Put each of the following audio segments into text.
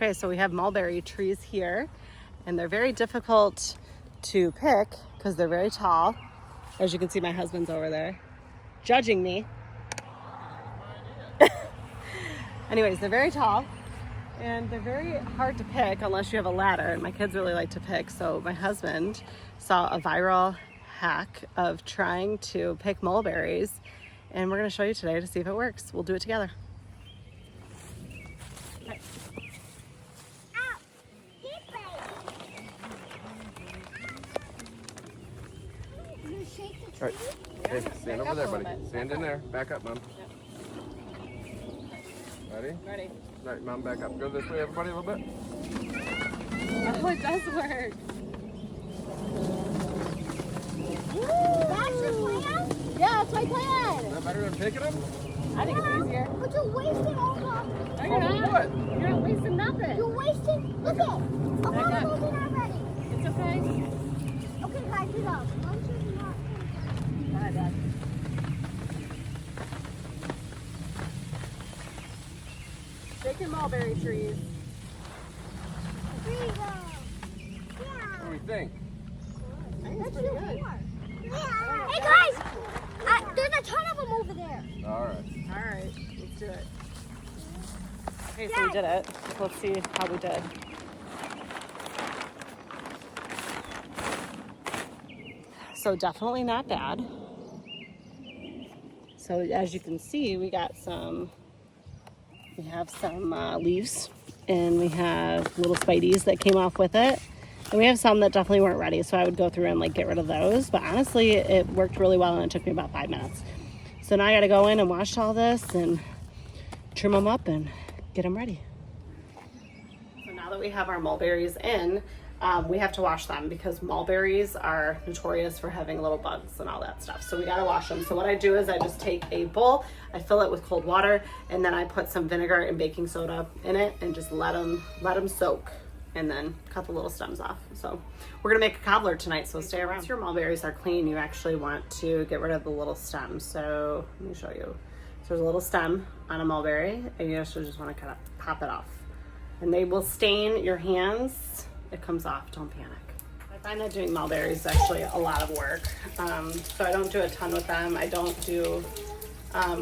Okay, so we have mulberry trees here, and they're very difficult to pick because they're very tall. As you can see, my husband's over there judging me. Anyways, they're very tall and they're very hard to pick unless you have a ladder, and my kids really like to pick. So my husband saw a viral hack of trying to pick mulberries, and we're going to show you today to see if it works. We'll do it together. Okay. All right. Hey, stand over there, buddy. Stand in there. Back up, Mom. Ready? Ready. All right, Mom, back up. Go this way, everybody, a little bit. Oh, it does work. That's your plan? Yeah, that's my plan. Is that better than picking them? I think it's easier. But you're wasting all the... No, you're not. What? You're not wasting nothing. You're wasting... Look at it. A lot of those are not ready. It's okay. Okay, guys, get up. Mom's just not... Go ahead, Dad. Big and mulberry trees. Here you go. What do we think? I think it's pretty good. Yeah. Hey, guys! There's a ton of them over there. All right. All right, let's do it. Okay, so we did it. Let's see how we did. So definitely not bad. So as you can see, we have some leaves, and we have little spideys that came off with it. And we have some that definitely weren't ready, so I would go through and like get rid of those. But honestly, it worked really well, and it took me about 5 minutes. So now I got to go in and wash all this and trim them up and get them ready. So now that we have our mulberries in, we have to wash them because mulberries are notorious for having little bugs and all that stuff. So we got to wash them. So what I do is I just take a bowl, I fill it with cold water, and then I put some vinegar and baking soda in it and just let them soak, and then cut the little stems off. So we're gonna make a cobbler tonight, so stay around. Once your mulberries are clean, you actually want to get rid of the little stems. So let me show you. So there's a little stem on a mulberry, and you actually just want to kind of pop it off. And they will stain your hands. It comes off, don't panic. I find that doing mulberries is actually a lot of work. So I don't do a ton with them. I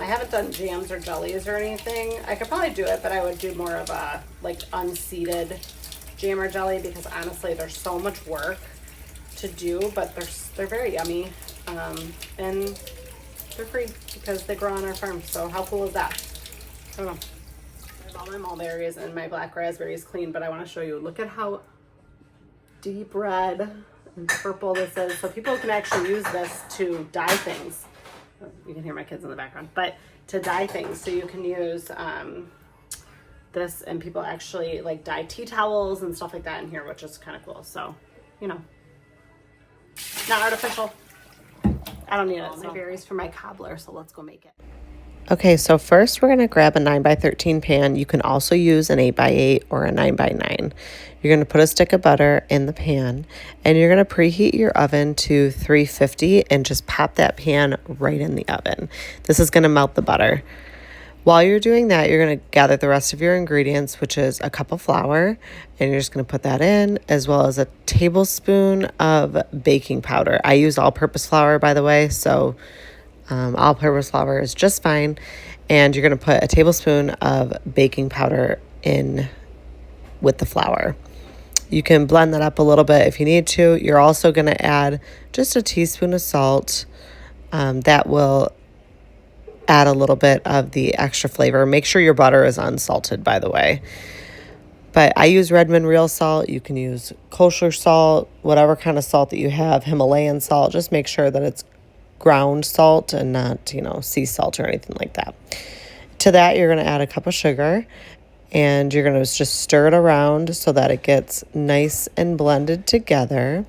haven't done jams or jellies or anything. I could probably do it, but I would do more of a like unseeded jam or jelly, because honestly they're so much work to do, but they're very yummy, and they're free because they grow on our farm. So how cool is that? I don't know. I have all my mulberries and my black raspberries clean, but I want to show you. Look at how deep red and purple this is. So people can actually use this to dye things. You can hear my kids in the background, but to dye things. So you can use this, and people actually like dye tea towels and stuff like that in here, which is kind of cool. So, you know, not artificial. I don't need it. So. My berries for my cobbler, so let's go make it. Okay, so first we're going to grab a 9x13 pan. You can also use an 8x8 or a 9x9. You're going to put a stick of butter in the pan, and you're going to preheat your oven to 350 and just pop that pan right in the oven. This is going to melt the butter. While you're doing that, you're going to gather the rest of your ingredients, which is a cup of flour, and you're just going to put that in, as well as a tablespoon of baking powder. I use all-purpose flour, by the way, so all-purpose flour is just fine. And you're going to put a tablespoon of baking powder in with the flour. You can blend that up a little bit if you need to. You're also going to add just a teaspoon of salt. That will add a little bit of the extra flavor. Make sure your butter is unsalted, by the way. But I use Redmond real salt. You can use kosher salt, whatever kind of salt that you have, Himalayan salt. Just make sure that it's ground salt and not, sea salt or anything like that. To that, you're going to add a cup of sugar, and you're going to just stir it around so that it gets nice and blended together.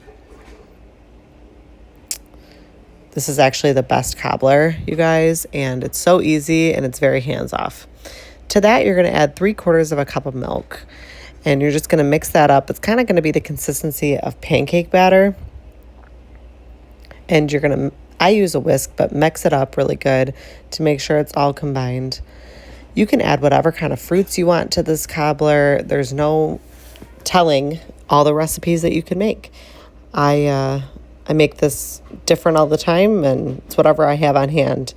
This is actually the best cobbler, you guys, and it's so easy and it's very hands-off. To that, you're going to add 3/4 of a cup of milk, and you're just going to mix that up. It's kind of going to be the consistency of pancake batter, and I use a whisk, but mix it up really good to make sure it's all combined. You can add whatever kind of fruits you want to this cobbler. There's no telling all the recipes that you can make. I make this different all the time, and it's whatever I have on hand.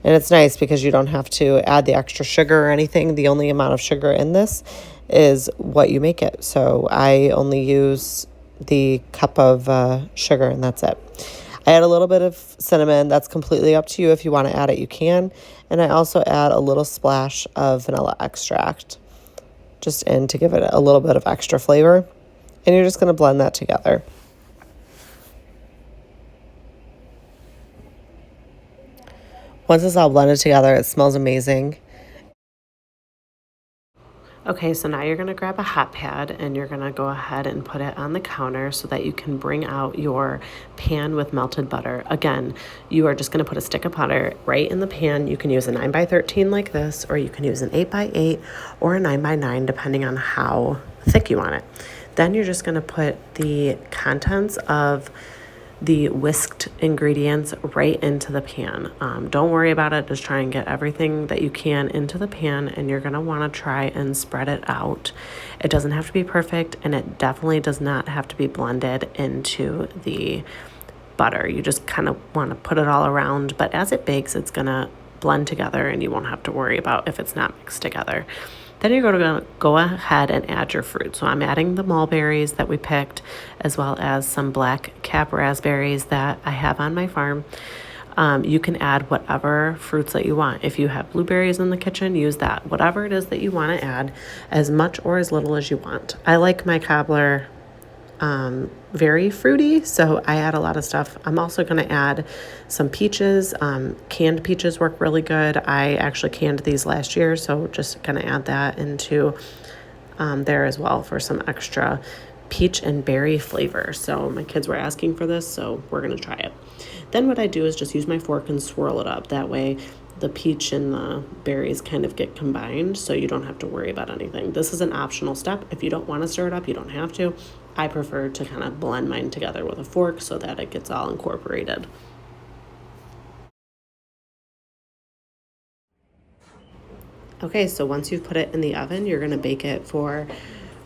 And it's nice because you don't have to add the extra sugar or anything. The only amount of sugar in this is what you make it. So I only use the cup of sugar, and that's it. I add a little bit of cinnamon. That's completely up to you. If you want to add it, you can. And I also add a little splash of vanilla extract just in to give it a little bit of extra flavor. And you're just going to blend that together. Once it's all blended together, it smells amazing. Okay, so now you're going to grab a hot pad and you're going to go ahead and put it on the counter so that you can bring out your pan with melted butter. Again, you are just going to put a stick of butter right in the pan. You can use a 9x13 like this, or you can use an 8x8 or a 9x9 depending on how thick you want it. Then you're just going to put the contents of the whisked ingredients right into the pan. Don't worry about it. Just try and get everything that you can into the pan, and you're going to want to try and spread it out. It doesn't have to be perfect, and it definitely does not have to be blended into the butter. You just kind of want to put it all around, but as it bakes, it's going to blend together, and you won't have to worry about if it's not mixed together. Then you're going to go ahead and add your fruit. So I'm adding the mulberries that we picked, as well as some black cap raspberries that I have on my farm. You can add whatever fruits that you want. If you have blueberries in the kitchen, use that. Whatever it is that you want to add, as much or as little as you want. I like my cobbler very fruity, so I add a lot of stuff. I'm also going to add some peaches. Canned peaches work really good. I actually canned these last year, so just going to add that into there as well for some extra peach and berry flavor. So my kids were asking for this, so we're going to try it. Then what I do is just use my fork and swirl it up. That way the peach and the berries kind of get combined, so you don't have to worry about anything. This is an optional step. If you don't want to stir it up, you don't have to. I prefer to kind of blend mine together with a fork so that it gets all incorporated. Okay, so once you've put it in the oven, you're going to bake it for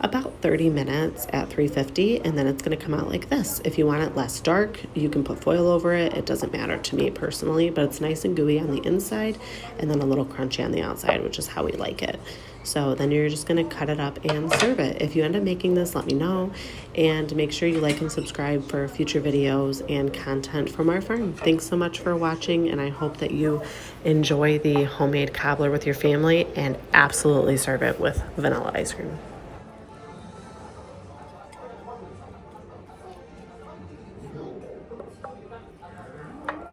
about 30 minutes at 350, and then it's going to come out like this. If you want it less dark, you can put foil over it. It doesn't matter to me personally, but it's nice and gooey on the inside and then a little crunchy on the outside, which is how we like it. So then you're just going to cut it up and serve it. If you end up making this, let me know, and make sure you like and subscribe for future videos and content from our farm. Thanks so much for watching, and I hope that you enjoy the homemade cobbler with your family and absolutely serve it with vanilla ice cream.